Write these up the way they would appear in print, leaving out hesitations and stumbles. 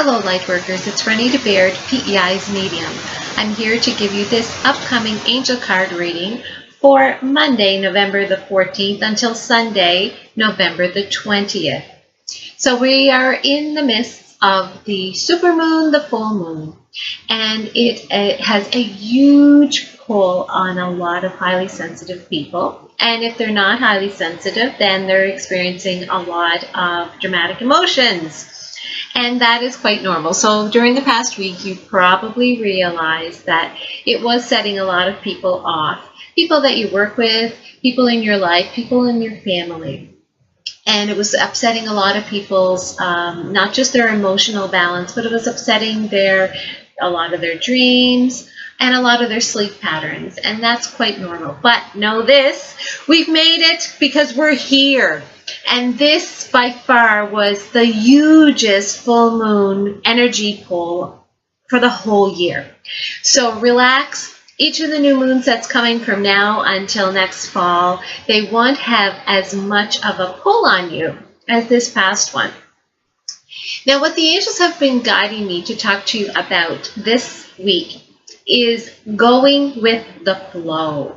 Hello Lightworkers, it's Ronita Baird, PEI's medium. I'm here to give you this upcoming angel card reading for Monday, November the 14th until Sunday, November the 20th. So we are in the midst of the supermoon, the full moon, and it has a huge pull on a lot of highly sensitive people. And if they're not highly sensitive, then they're experiencing a lot of dramatic emotions. And that is quite normal. So during the past week, you probably realized that it was setting a lot of people off. People that you work with, people in your life, people in your family. And it was upsetting a lot of people's, not just their emotional balance, but it was upsetting a lot of their dreams and a lot of their sleep patterns. And that's quite normal. But know this, we've made it because we're here. And this, by far, was the hugest full moon energy pull for the whole year. So relax. Each of the new moons that's coming from now until next fall, they won't have as much of a pull on you as this past one. Now, what the angels have been guiding me to talk to you about this week is going with the flow.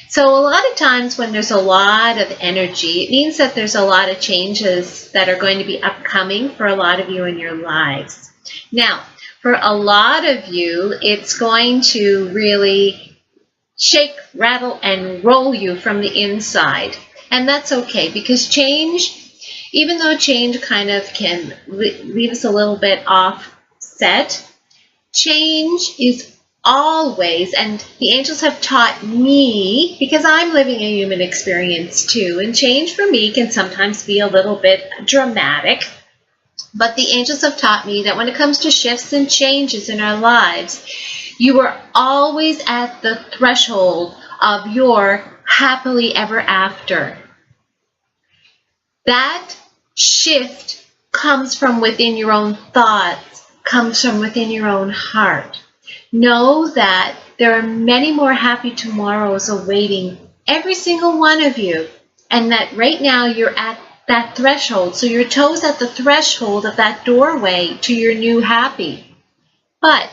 So a lot of times when there's a lot of energy, it means that there's a lot of changes that are going to be upcoming for a lot of you in your lives. Now, for a lot of you, it's going to really shake, rattle, and roll you from the inside. And that's okay, because change, even though change kind of can leave us a little bit offset, change is always, and the angels have taught me, because I'm living a human experience too, and change for me can sometimes be a little bit dramatic, but the angels have taught me that when it comes to shifts and changes in our lives, you are always at the threshold of your happily ever after. That shift comes from within your own thoughts, comes from within your own heart. Know that there are many more happy tomorrows awaiting every single one of you, and that right now you're at that threshold. So your toes at the threshold of that doorway to your new happy. But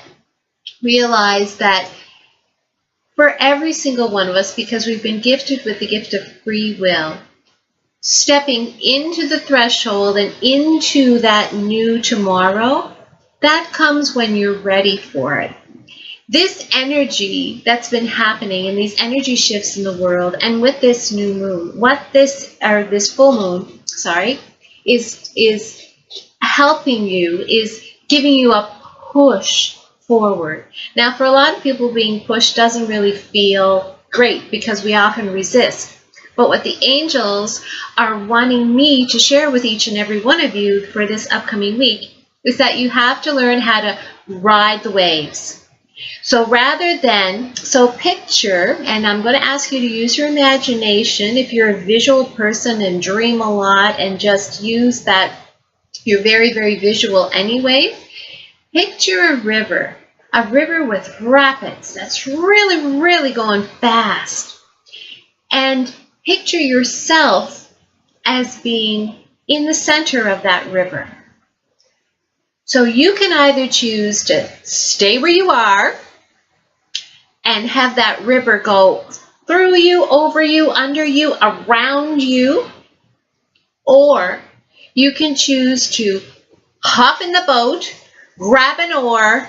realize that for every single one of us, because we've been gifted with the gift of free will, stepping into the threshold and into that new tomorrow, that comes when you're ready for it. This energy that's been happening and these energy shifts in the world, and with this new moon, this full moon, is helping you, is giving you a push forward. Now, for a lot of people, being pushed doesn't really feel great because we often resist. But what the angels are wanting me to share with each and every one of you for this upcoming week is that you have to learn how to ride the waves. So picture, and I'm going to ask you to use your imagination if you're a visual person and dream a lot and just use that, you're very, very visual anyway. Picture a river with rapids that's really, really going fast. And picture yourself as being in the center of that river. So you can either choose to stay where you are and have that river go through you, over you, under you, around you, or you can choose to hop in the boat, grab an oar,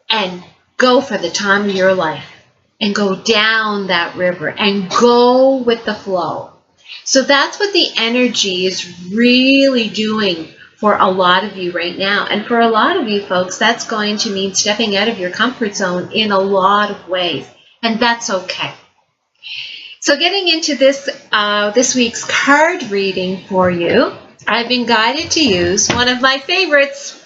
and go for the time of your life and go down that river and go with the flow. So that's what the energy is really doing for a lot of you right now. And for a lot of you folks, that's going to mean stepping out of your comfort zone in a lot of ways. And that's okay. So getting into this week's card reading for you, I've been guided to use one of my favorites,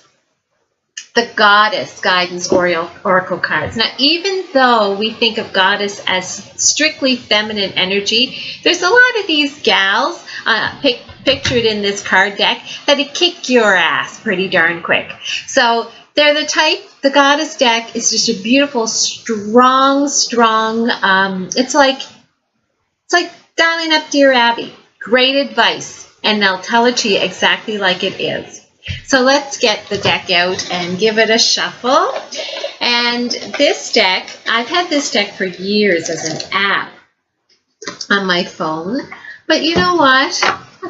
the Goddess Guidance Oracle cards. Now, even though we think of Goddess as strictly feminine energy, there's a lot of these gals pictured in this card deck that'd kick your ass pretty darn quick. So they're the type, the Goddess deck is just a beautiful, strong, it's like dialing up Dear Abby. Great advice, and they'll tell it to you exactly like it is. So let's get the deck out and give it a shuffle. And this deck, I've had this deck for years as an app on my phone. But you know what?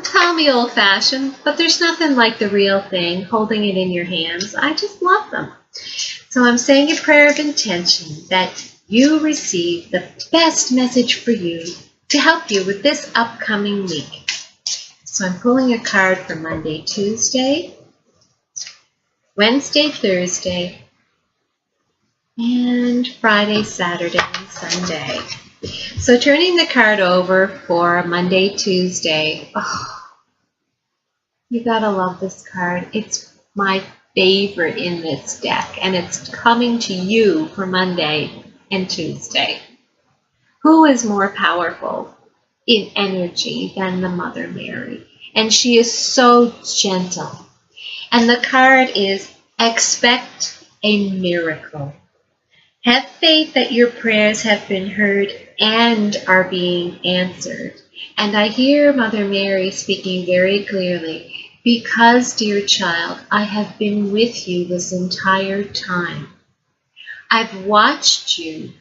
Call me old-fashioned, but there's nothing like the real thing, holding it in your hands. I just love them. So I'm saying a prayer of intention that you receive the best message for you to help you with this upcoming week. So I'm pulling a card for Monday, Tuesday, Wednesday, Thursday, and Friday, Saturday, and Sunday. So turning the card over for Monday, Tuesday. Oh, you gotta love this card. It's my favorite in this deck, and it's coming to you for Monday and Tuesday. Who is more powerful in energy than the Mother Mary? And she is so gentle. And the card is expect a miracle. Have faith that your prayers have been heard and are being answered. And I hear Mother Mary speaking very clearly, because, dear child, I have been with you this entire time. I've watched you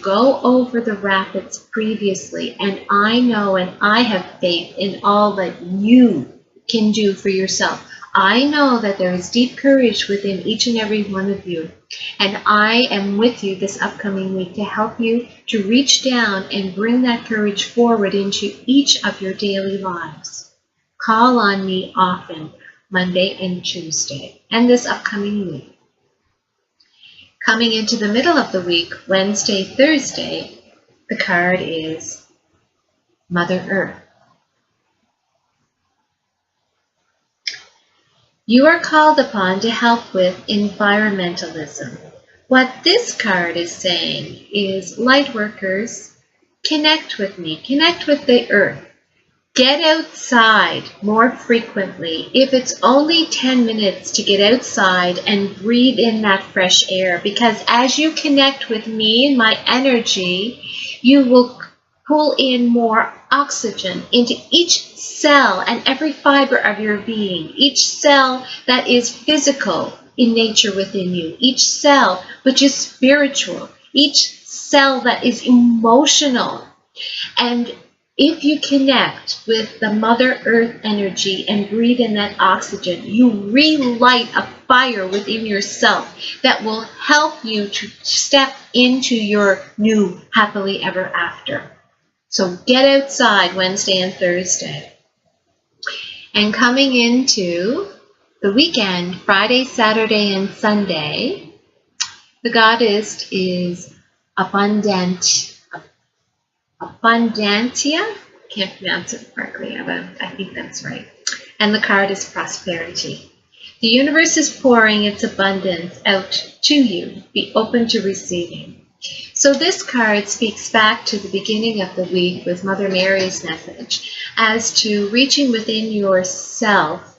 go over the rapids previously, and I know and I have faith in all that you can do for yourself. I know that there is deep courage within each and every one of you, and I am with you this upcoming week to help you to reach down and bring that courage forward into each of your daily lives. Call on me often, Monday and Tuesday, and this upcoming week. Coming into the middle of the week, Wednesday, Thursday, the card is Mother Earth. You are called upon to help with environmentalism. What this card is saying is, light workers, connect with me, connect with the earth. Get outside more frequently. If it's only 10 minutes to get outside and breathe in that fresh air, because as you connect with me and my energy, you will pull in more oxygen into each cell and every fiber of your being, each cell that is physical in nature within you, each cell which is spiritual, each cell that is emotional. And if you connect with the Mother Earth energy and breathe in that oxygen, you relight a fire within yourself that will help you to step into your new happily ever after. So get outside Wednesday and Thursday. And coming into the weekend, Friday, Saturday, and Sunday, the goddess is Abundantia. Can't pronounce it correctly, but I think that's right. And the card is prosperity. The universe is pouring its abundance out to you. Be open to receiving. So this card speaks back to the beginning of the week with Mother Mary's message as to reaching within yourself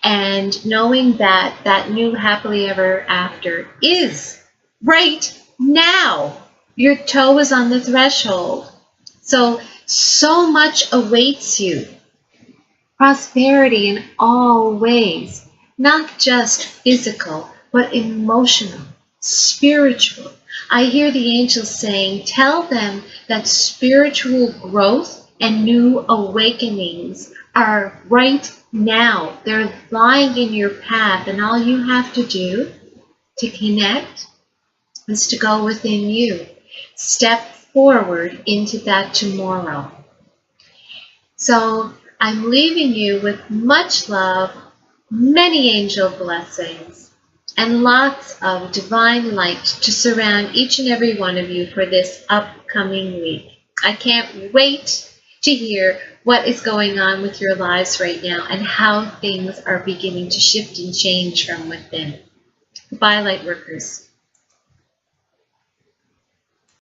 and knowing that that new happily ever after is right now. Your toe is on the threshold. So much awaits you. Prosperity in all ways, not just physical, but emotional, spiritual. I hear the angels saying, tell them that spiritual growth and new awakenings are right now. They're lying in your path, and all you have to do to connect is to go within you. Step forward into that tomorrow. So I'm leaving you with much love, many angel blessings, and lots of divine light to surround each and every one of you for this upcoming week. I can't wait to hear what is going on with your lives right now and how things are beginning to shift and change from within. Goodbye, light workers.